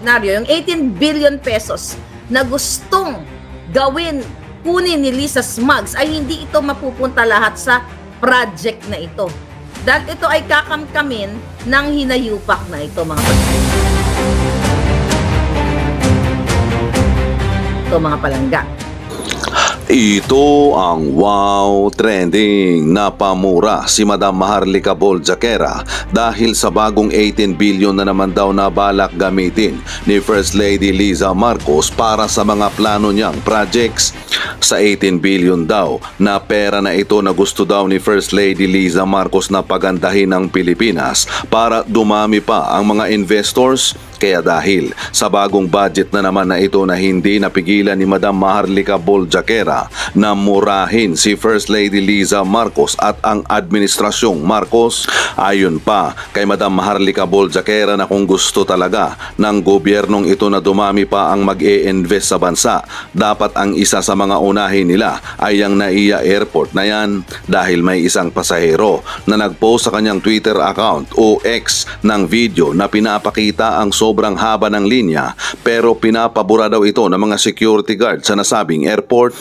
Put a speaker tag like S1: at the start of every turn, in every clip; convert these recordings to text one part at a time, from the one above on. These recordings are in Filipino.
S1: yung 18 billion pesos na gustong kunin ni Lisa Smugs ay hindi ito mapupunta lahat sa project na ito. Dahil ito ay kakamkamin ng hinayupak na ito, mga palangga.
S2: Ito ang wow trending. Napamura si Madam Maharlika Boljakera dahil sa bagong 18 billion na naman daw na balak gamitin ni First Lady Liza Marcos para sa mga plano niyang projects. Sa 18 billion daw na pera na ito na gusto daw ni First Lady Liza Marcos na pagandahin ang Pilipinas para dumami pa ang mga investors. Kaya dahil sa bagong budget na naman na ito na hindi napigilan ni Madam Maharlika Boljakera na murahin si First Lady Liza Marcos at ang administrasyong Marcos. Ayon pa kay Madam Maharlika Boljakera na kung gusto talaga ng gobyernong ito na dumami pa ang mag-e-invest sa bansa, dapat ang isa sa mga unahin nila ay ang NAIA Airport na yan dahil may isang pasahero na nag-post sa kanyang Twitter account o X ng video na pinapakita ang sobrang haba ng linya pero pinapabura daw ito ng mga security guard sa nasabing airport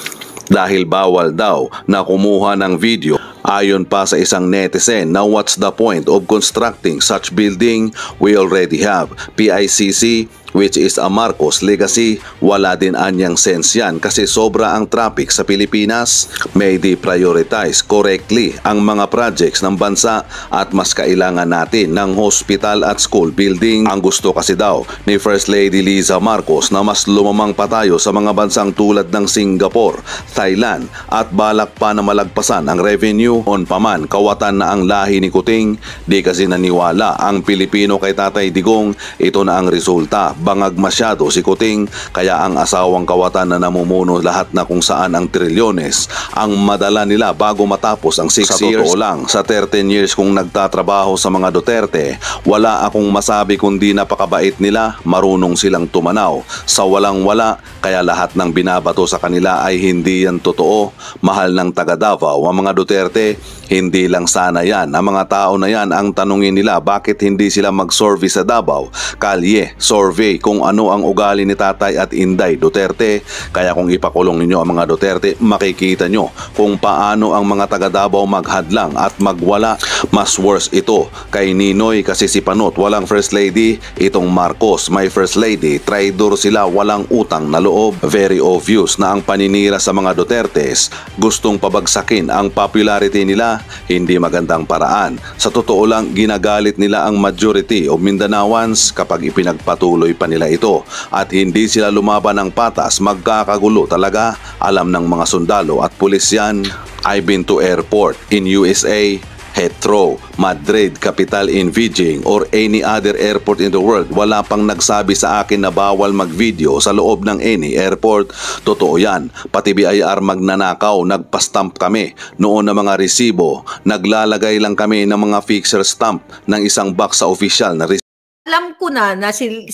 S2: dahil bawal daw na kumuha ng video. Ayon pa sa isang netizen na what's the point of constructing such building? We already have PICC which is a Marcos legacy. Wala din anyang sense yan kasi sobra ang traffic sa Pilipinas. May de-prioritize correctly ang mga projects ng bansa at mas kailangan natin ng hospital at school building. Ang gusto kasi daw ni First Lady Liza Marcos na mas lumamang pa tayo sa mga bansang tulad ng Singapore, Thailand at balak pa na malagpasan ang revenue. On paman, kawatan na ang lahi ni Kuting. Di kasi naniwala ang Pilipino kay Tatay Digong. Ito na ang resulta. Bangag masyado si Kuting kaya ang asawang kawatan na namumuno lahat na kung saan ang trilyones ang madala nila bago matapos ang 6 years. Sa totoo lang, sa 13 years kung nagtatrabaho sa mga Duterte, wala akong masabi kundi napakabait nila, marunong silang tumanaw sa walang-wala kaya lahat ng binabato sa kanila ay hindi yan totoo. Mahal ng taga Davao ang mga Duterte, hindi lang sana yan. Ang mga tao na yan ang tanungin nila bakit hindi sila mag-survey sa Davao. Kalye, survey kung ano ang ugali ni Tatay at Inday Duterte. Kaya kung ipakulong ninyo ang mga Duterte, makikita nyo kung paano ang mga taga Davao maghadlang at magwala. Mas worse ito kay Ninoy kasi si Panot walang First Lady, itong Marcos may First Lady, traidor sila, walang utang na loob. Very obvious na ang paninira sa mga Dutertes gustong pabagsakin ang popularity nila, hindi magandang paraan. Sa totoo lang, ginagalit nila ang majority of Mindanaoans kapag ipinagpatuloy pa nila ito at hindi sila lumaban ng patas, magkakagulo talaga. Alam ng mga sundalo at pulis yan. I've been to airport in USA, Heathrow, Madrid, capital in Beijing or any other airport in the world. Wala pang nagsabi sa akin na bawal mag-video sa loob ng any airport. Totoo yan. Pati BIR magnanakaw, nagpa-stamp kami. Noon na mga resibo, naglalagay lang kami ng mga fixer stamp ng isang box sa official na resibo.
S1: Alam ko na si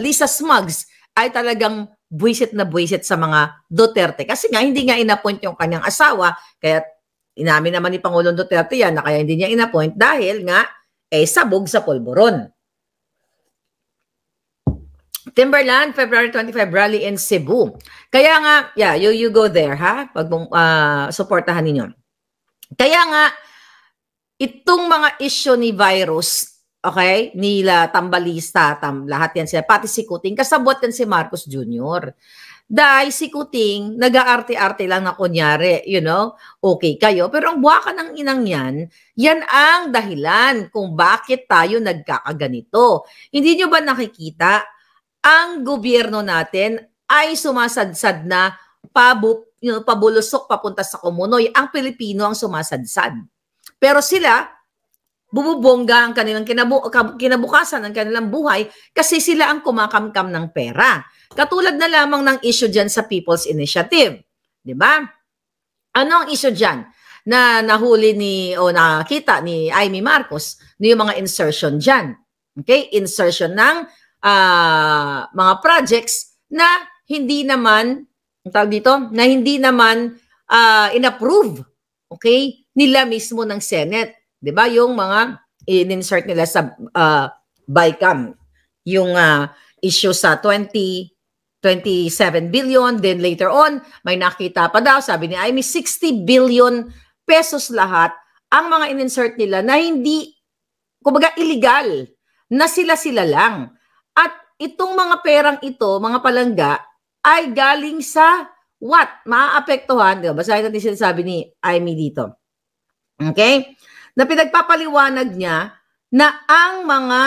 S1: Lisa Smugs ay talagang buwisit na buwisit sa mga Duterte. Kasi nga, hindi nga inappoint yung kanyang asawa. Kaya inamin naman ni Pangulong Duterte yan na kaya hindi niya inappoint dahil nga sabog sa polvoron. Timberland, February 25 rally in Cebu. Kaya nga, yeah, you go there, ha? Pag supportahan ninyo. Kaya nga, itong mga issue ni virus, okay, nila Tambalista, lahat yan sila, pati si Kuting, kasabot yan si Marcos Jr. Dahil si Kuting, nag-aarte-arte lang na kunyari, okay kayo. Pero ang buwaka ng inang yan ang dahilan kung bakit tayo nagkakaganito. Hindi nyo ba nakikita, ang gobyerno natin ay sumasadsad na pabulusok papunta sa kumunoy. Ang Pilipino ang sumasadsad. Pero sila, bumubongga ang kanilang kinabukasan ng kanilang buhay kasi sila ang kumakamkam ng pera. Katulad na lamang ng issue dyan sa People's Initiative. Di ba? Ano ang issue dyan? Na nahuli nakita ni Amy Marcos yung mga insertion dyan. Okay? Insertion ng mga projects na hindi naman, na hindi naman inapprove, okay, nila mismo ng Senate. 'Di ba? Yung mga in-insert nila sa BICAM, yung issue sa 27 billion. Then later on, may nakita pa daw, sabi ni Amy, 60 billion pesos lahat ang mga in-insert nila na hindi, kumbaga illegal, na sila-sila lang. At itong mga perang ito, mga palangga, ay galing sa what? Maaapektuhan, di ba? Basahin natin sinasabi ni Amy dito. Okay? Na pinagpapaliwanag niya na ang mga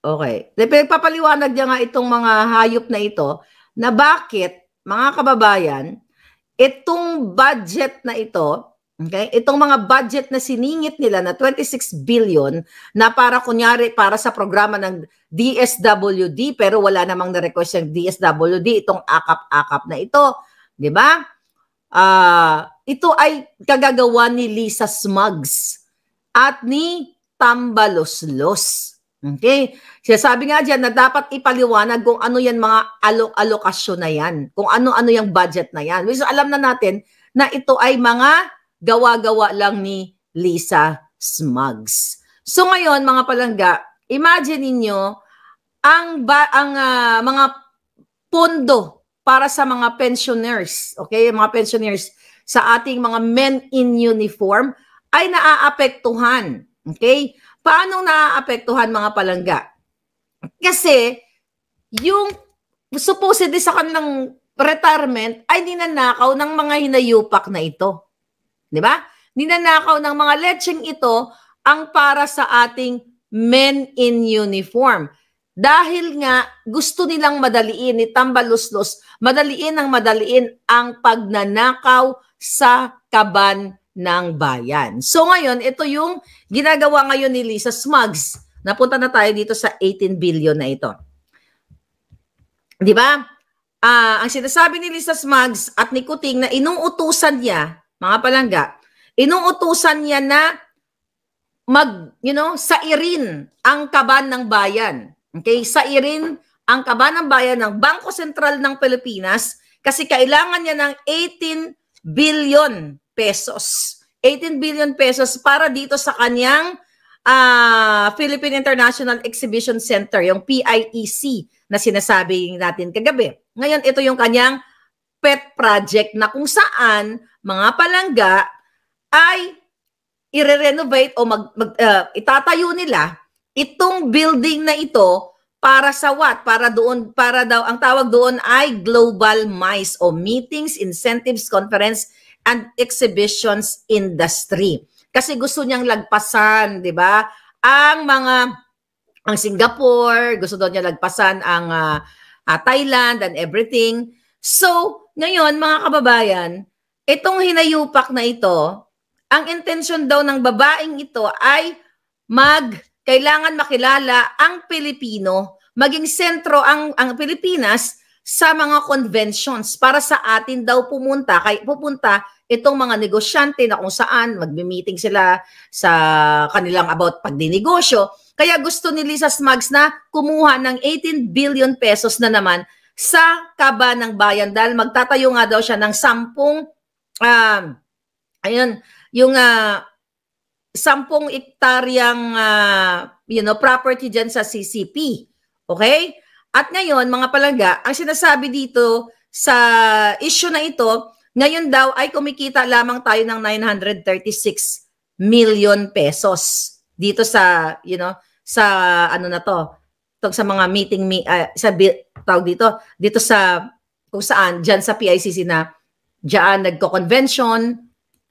S1: okay. Pinagpapaliwanag niya nga itong mga hayop na ito na bakit, mga kababayan, itong budget na ito, okay, itong mga budget na siningit nila na 26 billion na para kunyari para sa programa ng DSWD pero wala namang na-request yung DSWD, itong akap-akap na ito, di ba? Ito ay kagagawa ni Lisa Smugs at ni Tambaloslos. Okay? Sabi nga dyan na dapat ipaliwanag kung ano yan mga alokasyon na yan. Kung ano-ano yung budget na yan. So, alam na natin na ito ay mga gawa-gawa lang ni Lisa Smugs. So ngayon mga palangga, imagine ninyo ang mga pondo para sa mga pensioners. Okay? Mga pensioners sa ating mga men in uniform ay naaapektuhan. Okay? Paano naaapektuhan mga palangga? Kasi yung supposedly sa kanilang retirement ay ninanakaw ng mga hinayupak na ito. Di ba? Ninanakaw ng mga lecheng ito ang para sa ating men in uniform. Dahil nga gusto nilang madaliin ni Tambaloslos, madaliin ang pagnanakaw sa kaban ng bayan. So ngayon, ito yung ginagawa ngayon ni Lisa Smugs. Napunta na tayo dito sa 18 billion na ito. Di ba? Ang sinasabi ni Lisa Smugs at ni Kuting na inuutusan niya, mga palangga, inuutusan niya na sairin ang kaban ng bayan. Okay? Sairin ang kaban ng bayan ng Bangko Sentral ng Pilipinas kasi kailangan niya ng 18 billion pesos. 18 billion pesos para dito sa kanyang Philippine International Exhibition Center, yung PIEC na sinasabi natin kagabi. Ngayon, ito yung kanyang pet project na kung saan mga palangga ay i-renovate o itatayo nila itong building na ito para sa what? Para daw, ang tawag doon ay Global MICE o Meetings, Incentives, Conference, and Exhibitions Industry. Kasi gusto niyang lagpasan, di ba? Ang Singapore, gusto daw niya lagpasan ang Thailand and everything. So, ngayon mga kababayan, itong hinayupak na ito, ang intention daw ng babaeng ito ay kailangan makilala ang Pilipino, maging sentro ang Pilipinas sa mga conventions para sa atin daw pupunta itong mga negosyante na kung saan magbi-meeting sila sa kanilang about pagdinegosyo. Kaya gusto ni Lisa Smugs na kumuha ng 18 billion pesos na naman sa kaban ng bayan dahil magtatayo nga daw siya ng 10 ektaryang property dyan sa CCP. Okay? At ngayon, mga palangga, ang sinasabi dito sa issue na ito, ngayon daw ay kumikita lamang tayo ng 936 million pesos dito sa, sa ano na to, sa mga meeting, dito sa, kung saan, dyan sa PICC na, dyan nagko-convention,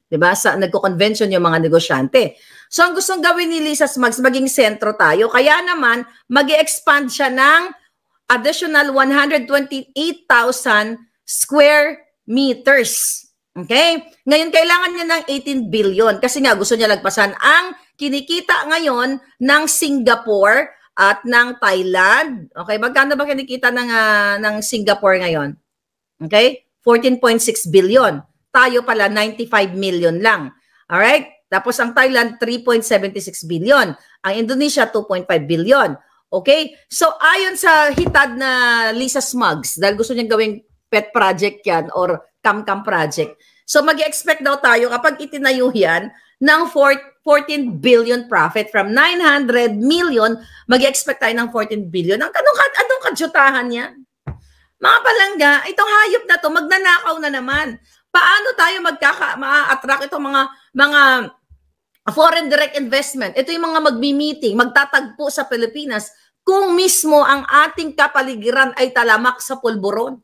S1: diba? Nagko-convention yung mga negosyante. So, ang gustong gawin ni Lisa Smugs, maging sentro tayo, kaya naman, mag-expand siya ng additional 128,000 square meters. Okay? Ngayon, kailangan niya ng 18 billion kasi nga gusto niya lagpasan ang kinikita ngayon ng Singapore at ng Thailand. Okay? Magkano ba kinikita ng Singapore ngayon? Okay? 14.6 billion. Tayo pala, 95 million lang. Alright? Tapos ang Thailand, 3.76 billion. Ang Indonesia, 2.5 billion. Okay? So, ayon sa hitad na Lisa Smugs, dahil gusto niyang gawing pet project yan or cam-cam project. So, mag-expect daw tayo kapag itinayo yan ng 14 billion profit. From 900 million, mag-expect tayo ng 14 billion. Anong kadyutahan yan? Mga palangga, itong hayop na to, magnanakaw na naman. Paano tayo ma-attract itong mga foreign direct investment? Ito yung mga magmi-meeting, magtatagpo sa Pilipinas kung mismo ang ating kapaligiran ay talamak sa pulburon.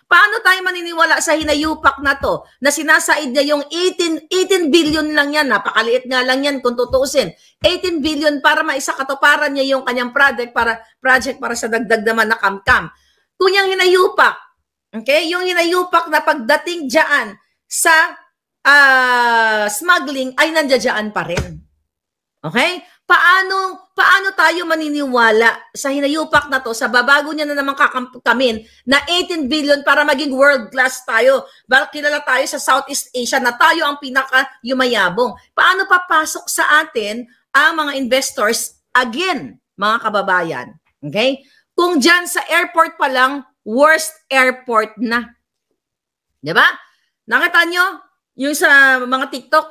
S1: Paano tayo maniniwala sa hinayupak na to na sinasaid niya yung 18 billion lang yan, napakaliit nga lang yan kung tutuusin. 18 billion para maisakatuparan niya yung kanyang project para sa dagdag naman na kamkam. Kung yung hinayupak, okay, yung hinayupak na pagdating diyan sa smuggling ay nandiyan pa rin. Okay? Paano tayo maniniwala sa hinayupak na to, sa babago niya na naman kakamin na 18 billion para maging world class tayo? Bakit kilala tayo sa Southeast Asia na tayo ang pinaka-yumayabong? Paano papasok sa atin ang mga investors again, mga kababayan? Okay? Kung dyan sa airport pa lang, worst airport na. Diba? Nakita nyo? Yung sa mga TikTok,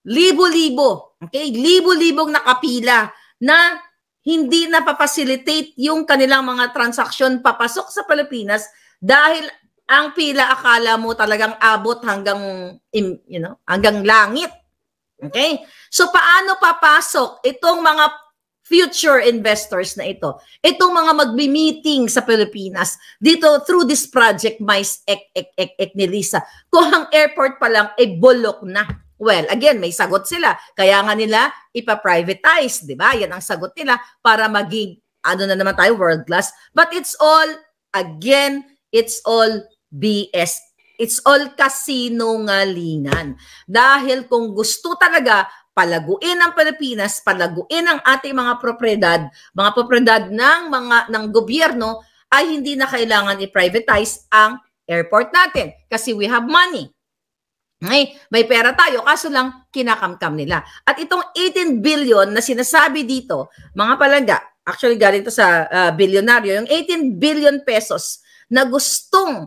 S1: libo-libo. Okay? Libo-libong nakapila na hindi napapacilitate yung kanilang mga transaksyon papasok sa Pilipinas dahil ang pila akala mo talagang abot hanggang hanggang langit. Okay? So paano papasok itong mga future investors na ito? Itong mga magbi-meeting sa Pilipinas dito through this project Mais ni Lisa. Kung ang airport pa lang ay bulok na. Well, again, may sagot sila. Kaya nga nila ipa-privatize, di ba? Yan ang sagot nila para maging, na naman tayo, world class. But it's all, again, it's all BS. It's all kasinungalingan. Dahil kung gusto talaga palaguin ang Pilipinas, palaguin ang ating mga propriedad ng gobyerno, ay hindi na kailangan i-privatize ang airport natin. Kasi we have money. May pera tayo, kaso lang kinakamkam nila. At itong 18 billion na sinasabi dito, mga palangga, actually galing to sa bilyonaryo, yung 18 billion pesos na gustong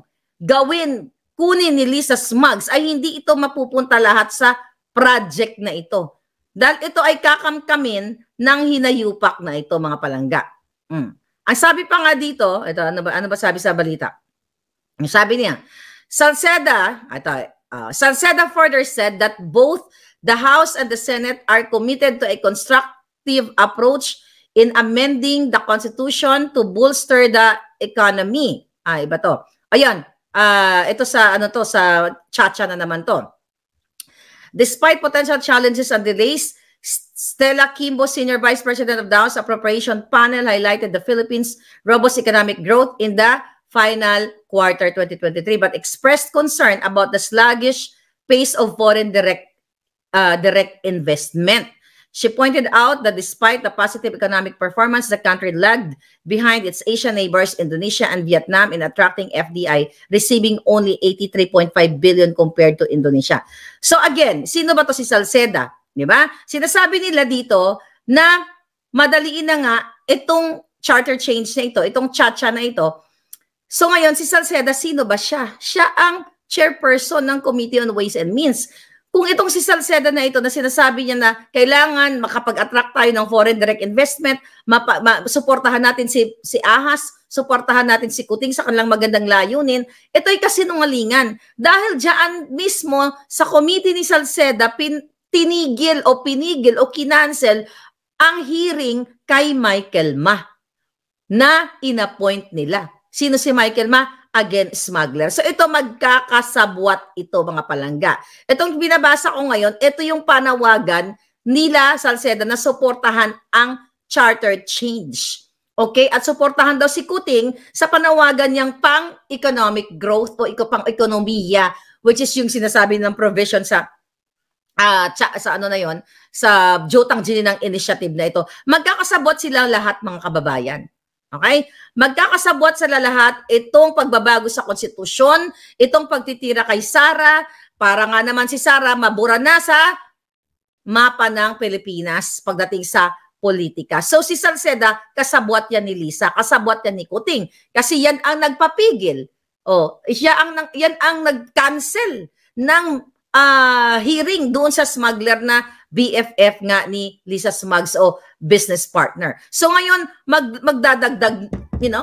S1: kunin ni Lisa Smugs ay hindi ito mapupunta lahat sa project na ito. Dahil ito ay kakamkamin ng hinayupak na ito, mga palangga. Ang sabi pa nga dito, ito, ano ba sabi sa balita? Ang sabi niya, Salceda further said that both the House and the Senate are committed to a constructive approach in amending the Constitution to bolster the economy. Iba to. Ayan, ito sa sa Chacha na naman to. Despite potential challenges and delays, Stella Kimbo, Senior Vice President of the House Appropriation Panel, highlighted the Philippines' robust economic growth in the final quarter 2023, but expressed concern about the sluggish pace of foreign direct investment. She pointed out that despite the positive economic performance, the country lagged behind its Asian neighbors, Indonesia and Vietnam, in attracting FDI, receiving only 83.5 billion compared to Indonesia. So again, sino ba to si Salceda? Di ba? Sinasabi nila dito na madaliin na nga itong charter change na ito, itong Chacha na ito. So ngayon, si Salceda, sino ba siya? Siya ang chairperson ng Committee on Ways and Means. Kung itong si Salceda na ito na sinasabi niya na kailangan makapag-attract tayo ng foreign direct investment, suportahan natin si Ahas, suportahan natin si Kuting sa kanilang magandang layunin, ito'y kasinungalingan. Dahil diyan mismo sa committee ni Salceda, pinigil o kinancel ang hearing kay Michael Ma na inappoint nila. Sino si Michael Ma? Again, smuggler. So ito magkakasabwat ito, mga palangga. Itong binabasa ko ngayon, ito yung panawagan nila Salceda na suportahan ang charter change. Okay? At suportahan daw si Kuting sa panawagan niyang pang-economic growth o pang-ekonomiya, which is yung sinasabi ng provision sa sa Jotang Gininang initiative na ito. Magkakasabot sila lahat, mga kababayan. Okay? Magkakasabot sa lahat itong pagbabago sa konstitusyon, itong pagtitira kay Sara, para nga naman si Sara mabura na sa mapa ng Pilipinas pagdating sa politika. So si Salceda, kasabwat yan ni Lisa, kasabwat yan ni Kuting. Kasi yan ang nagpapigil. Yan ang nag-cancel ng hearing doon sa smuggler na BFF nga ni Lisa Smugs o business partner. So ngayon, magdadagdag,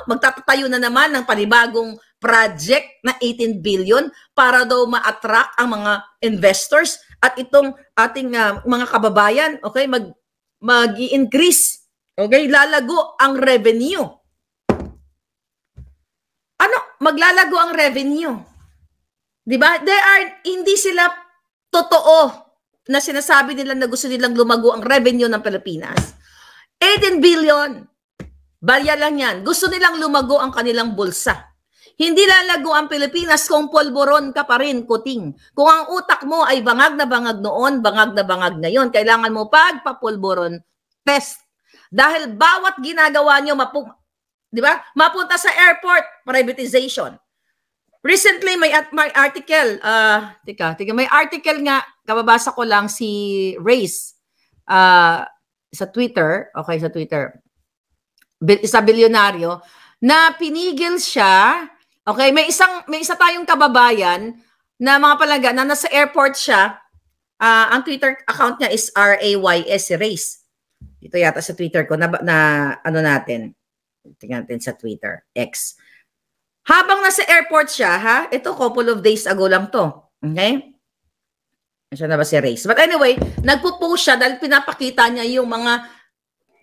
S1: magtatayo na naman ng panibagong project na 18 billion para daw ma-attract ang mga investors at itong ating mga kababayan, okay, mag-i-increase, okay, lalago ang revenue. Maglalago ang revenue. 'Di ba? Hindi sila totoo na sinasabi nila na gusto nilang lumago ang revenue ng Pilipinas. 18 billion. Balya lang yan. Gusto nilang lumago ang kanilang bulsa. Hindi lalago ang Pilipinas kung polboron ka pa rin, kuting. Kung ang utak mo ay bangag na bangag noon, bangag na bangag ngayon, kailangan mo pagpapolboron test. Dahil bawat ginagawa nyo, di ba? Mapunta sa airport, privatization. Recently, may article, may article nga, kababasa ko lang si Race sa Twitter, okay, sa Twitter, isa bilyonaryo, na pinigil siya, okay, may isa tayong kababayan na mga palaga, na nasa airport siya, ang Twitter account niya is RAYS, Race. Ito yata sa Twitter ko, na ano natin, tingnan natin sa Twitter, X. Habang nasa airport siya, ito couple of days ago lang to, okay? Siya na ba si Race? But anyway, nagpo-post siya dahil pinapakita niya yung mga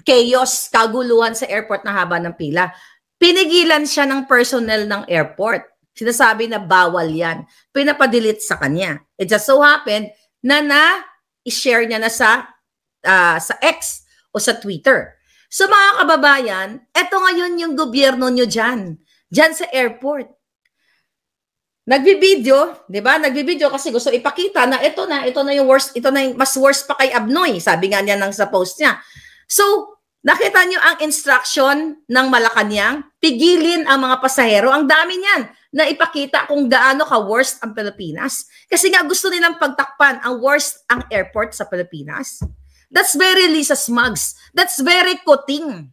S1: chaos, kaguluhan sa airport na haba ng pila. Pinigilan siya ng personnel ng airport. Sinasabi na bawal yan. Pinapadelete sa kanya. It just so happened na i-share niya na sa X o sa Twitter. So mga kababayan, eto ngayon yung gobyerno nyo dyan sa airport. Nagbibideo, di ba? Nagbibideo kasi gusto ipakita na ito na yung worst, ito na yung mas worst pa kay Abnoy, sabi nga niya sa post niya. So, nakita nyo ang instruction ng Malacanang, pigilin ang mga pasahero. Ang dami niyan na ipakita kung gaano ka-worst ang Pilipinas. Kasi nga gusto nilang pagtakpan ang worst ang airport sa Pilipinas. That's very Lisa Smugs. That's very kuting.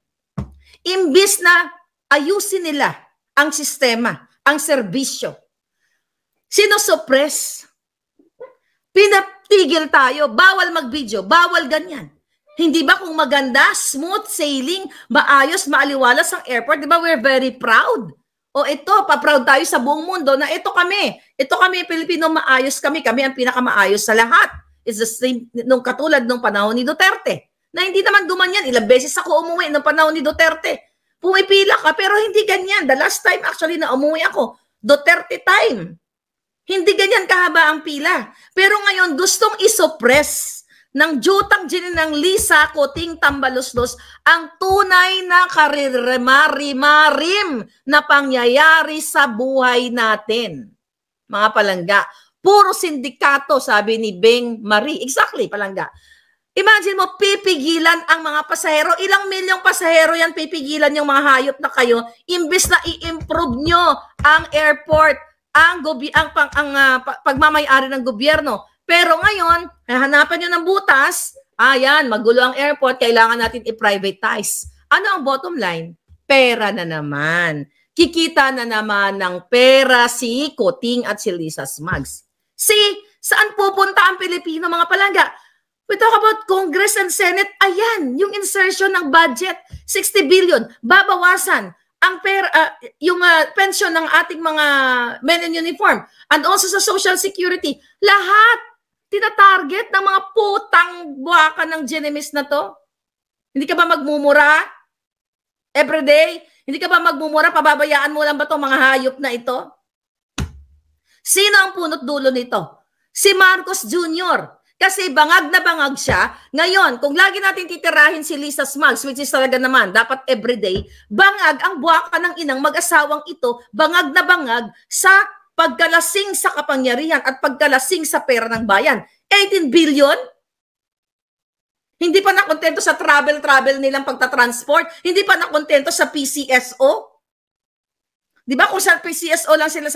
S1: Imbis na ayusin nila ang sistema, ang serbisyo, sinosuppress. Pinatigil tayo, bawal mag-video, bawal ganyan. Hindi ba kung maganda, smooth sailing, maayos, maaliwalas ang airport, di ba we're very proud? O ito, pa-proud tayo sa buong mundo na ito kami, Pilipino, maayos kami ang pinakamaayos sa lahat. It's the same, nung katulad nung panahon ni Duterte, na hindi naman gumanyan, ilang beses ako umuwi nung panahon ni Duterte. Pumipila ka, pero hindi ganyan. The last time actually na umuwi ako, Duterte time. Hindi ganyan kahaba ang pila. Pero ngayon, gustong isuppress ng jutang ng Lisa Kuting Tambaluslos ang tunay na kariremarimarim na pangyayari sa buhay natin. Mga palangga, puro sindikato, sabi ni Beng Marie. Exactly, palangga. Imagine mo, pipigilan ang mga pasahero. Ilang milyong pasahero yan pipigilan yung mga hayop na kayo, imbis na i-improve nyo ang airport, ang pagmamayari ng gobyerno. Pero ngayon, hahanapan nyo ng butas, ayan, magulo ang airport, kailangan natin i-privatize. Ano ang bottom line? Pera na naman. Kikita na naman ng pera si Kuting at si Lisa Smugs. Saan pupunta ang Pilipino, mga palangga? We talk about Congress and Senate. Ayan, yung insertion ng budget, 60 billion, babawasan ang yung pension ng ating mga men in uniform and also sa Social Security. Lahat tinatarget ng mga putang buwaka ng Genemis na to. Hindi ka ba magmumura everyday? Hindi ka ba magmumura? Pababayaan mo lang ba itong mga hayop na ito? Sino ang punot dulo nito? Si Marcos Jr., kasi bangag na bangag siya. Ngayon, kung lagi natin titirahin si Lisa Smugs, which is talaga naman, dapat everyday, bangag ang buwaka ng inang mag-asawang ito, bangag na bangag sa pagkalasing sa kapangyarihan at pagkalasing sa pera ng bayan. 18 billion? Hindi pa nakontento sa travel nilang pagtatransport? Hindi pa nakontento sa PCSO? Di ba kung sa PCSO lang sila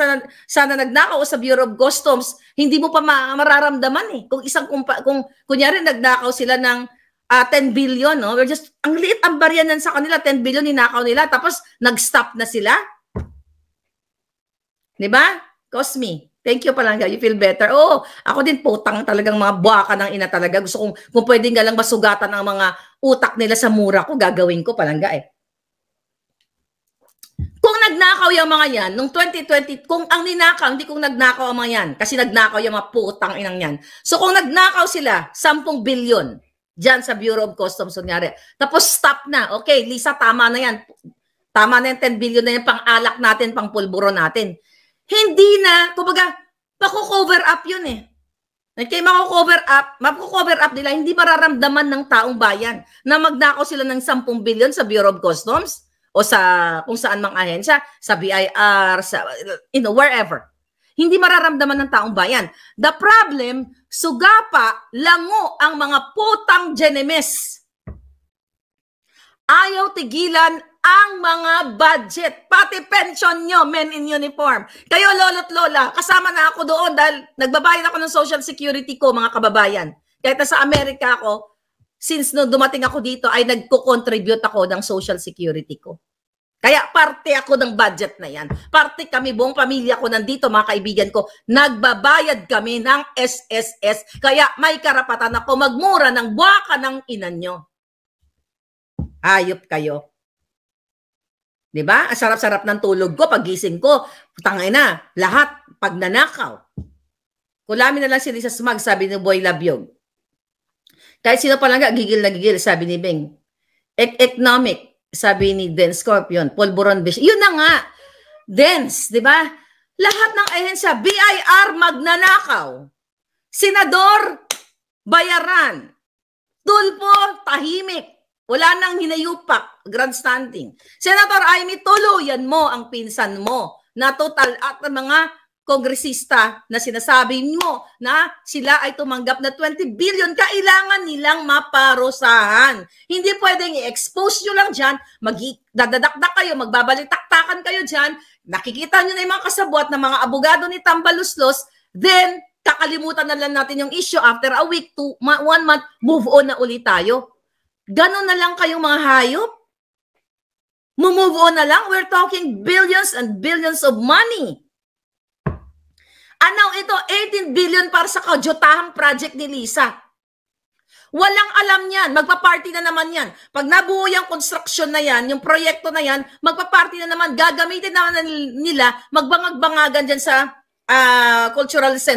S1: sana nagnakaw o sa Bureau of Customs, hindi mo pa mararamdaman eh. Kung kunyari nagnakaw sila ng 10 billion, no? We're just, ang liit ang baryanan sa kanila, 10 billion ninakaw nila, tapos nag-stop na sila. Di ba? Cosme, Thank you Palangga, you feel better. Oo, ako din putang talagang mga buwaka ng ina talaga. Gusto kong, kung pwede nga lang masugatan ang mga utak nila sa mura ko, gagawin ko Palangga eh. Kung nagnakaw yung mga yan, nung 2020, kung ang ninakaw, hindi kung nagnakaw ang mga yan, kasi nagnakaw yung mga putang inang yan. So kung nagnakaw sila, 10 billion, dyan sa Bureau of Customs, kunyari, tapos stop na, okay, Lisa, tama na yan. Tama na yung 10 billion na yan, pang-alak natin, pang-pulburo natin. Hindi na, kumbaga, mako-cover up yun eh. Okay, mako-cover up nila, hindi mararamdaman ng taong bayan na magnakaw sila ng 10 billion sa Bureau of Customs o sa kung saan mang ahensya, sa BIR, sa, wherever. Hindi mararamdaman ng taong bayan. The problem, sugapa, lango ang mga putang genemes. Ayaw tigilan ang mga budget, pati pension nyo, men in uniform. Kayo, lolo't lola, kasama na ako doon dahil nagbabayad ako ng social security ko, mga kababayan. Kahit nasa Amerika ako, since no dumating ako dito, ay nagko-contribute ako ng social security ko. Kaya parte ako ng budget na yan. Parte kami, buong pamilya ko nandito, mga kaibigan ko, nagbabayad kami ng SSS. Kaya may karapatan ako magmura ng buwaka ng ina nyo. Ayop kayo. Diba? Ang sarap-sarap ng tulog ko, pagising ko, tangay na, lahat, pagnanakaw. Kulamin na lang si Lisa Smag, sabi ni Boy Labyog. Kahit sino pa lang gigil na gigil, sabi ni Beng. Economic, sabi ni Den Scorpion, Polboron Bish. Yun na nga, Dens, diba? Lahat ng ahensya, BIR magnanakaw. Senador, bayaran. Tulpo, tahimik. Wala nang hinayupak, grandstanding. Senator Amy, tuluyan mo ang pinsan mo na total at mga kongresista na sinasabi mo na sila ay tumanggap na 20 billion, kailangan nilang maparusahan. Hindi pwedeng i-expose nyo lang dyan, dadadakdak kayo, magbabalitaktakan kayo dyan, nakikita nyo na yung mga kasabwat ng mga abogado ni Tambaluslos, then kakalimutan na lang natin yung issue after a week to 1 month, move on na ulit tayo. Ganon na lang kayong mga hayop. Move on na lang. We're talking billions and billions of money. Ano ito? 18 billion para sa kadyotahang project ni Lisa. Walang alam yan. Magpa-party na naman yan. Pag nabuo yung construction na yan, yung proyekto na yan, magpa-party na naman. Gagamitin naman nila, magbangag-bangagan dyan sa cultural center.